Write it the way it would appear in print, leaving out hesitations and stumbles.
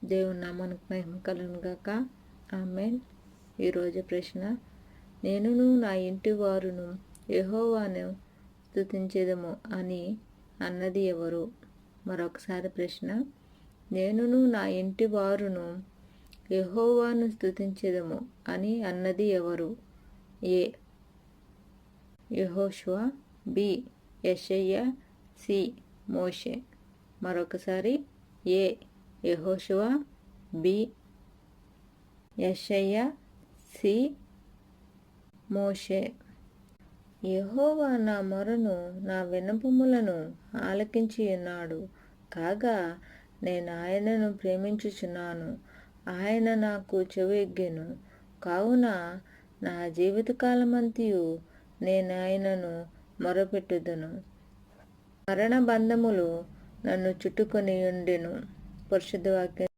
దేవుని నామానికి మహిమ కలుగును గాక. ఆమేన్. ఈరోజు ప్రశ్న, నేనును నా ఇంటి వారును యెహోవాను స్తుతించెదము అని అన్నది ఎవరు? మరొకసారి ప్రశ్న, నేనును నా ఇంటి వారును యెహోవాను స్తుతించెదము అని అన్నది ఎవరు? ఏ యెహోషువ, బి యెషయా, సి మోషే. మరొకసారి ఏ యెహోషువ, బి యెషయా, సి మోషే. యెహోవా నా మొరను నా విన్నపములను ఆలకించి ఉన్నాడు కాగా నేను ఆయనను ప్రేమించుచున్నాను. ఆయన నాకు చెవియొగ్గెను కావున నా జీవితకాలమంతయు నేను ఆయనను మొరపెట్టుదును. మరణ బంధములు నన్ను చుట్టుకొని ఉండెను. పరిశుద్ధ వాక్యం